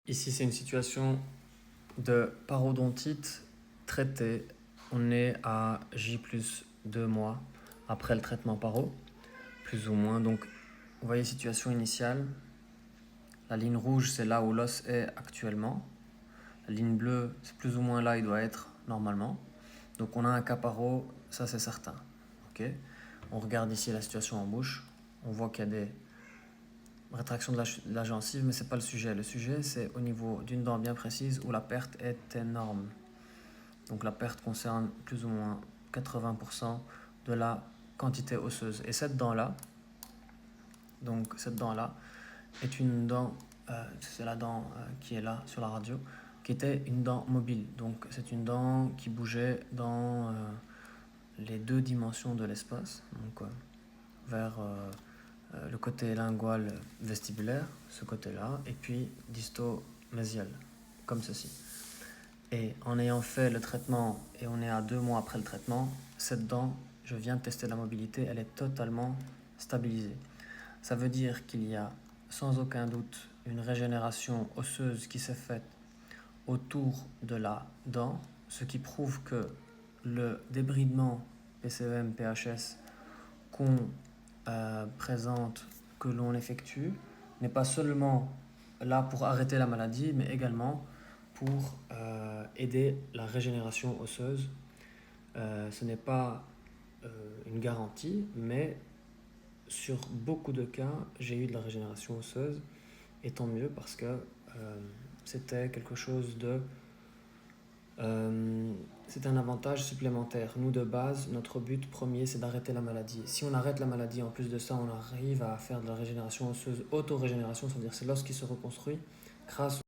Ici, c'est une situation de parodontite traitée. On est à J plus 2 mois après le traitement paro, plus ou moins. Donc, vous voyez, situation initiale. La ligne rouge, c'est là où l'os est actuellement. La ligne bleue, c'est plus ou moins là où il doit être normalement. Donc, on a un cas paro, ça c'est certain. Okay. On regarde ici la situation en bouche. On voit qu'il y a des rétraction de la gencive, mais ce n'est pas le sujet. Le sujet, c'est au niveau d'une dent bien précise où la perte est énorme. Donc la perte concerne plus ou moins 80% de la quantité osseuse. Et cette dent-là, est une dent, c'est la dent qui est là sur la radio, qui était une dent mobile. Donc c'est une dent qui bougeait dans les deux dimensions de l'espace, donc vers le côté lingual vestibulaire, ce côté-là, et puis disto-mésial, comme ceci. Et en ayant fait le traitement, et on est à 2 mois après le traitement, cette dent, je viens de tester la mobilité, elle est totalement stabilisée. Ça veut dire qu'il y a sans aucun doute une régénération osseuse qui s'est faite autour de la dent, ce qui prouve que le débridement PCEM-PHS qu'on présente, que l'on effectue, n'est pas seulement là pour arrêter la maladie, mais également pour aider la régénération osseuse. Ce n'est pas une garantie, mais sur beaucoup de cas, j'ai eu de la régénération osseuse, et tant mieux parce que c'était quelque chose de... c'est un avantage supplémentaire. Nous, de base, notre but premier, c'est d'arrêter la maladie. Si on arrête la maladie, en plus de ça, on arrive à faire de la régénération osseuse, auto-régénération, c'est-à-dire c'est l'os qui se reconstruit grâce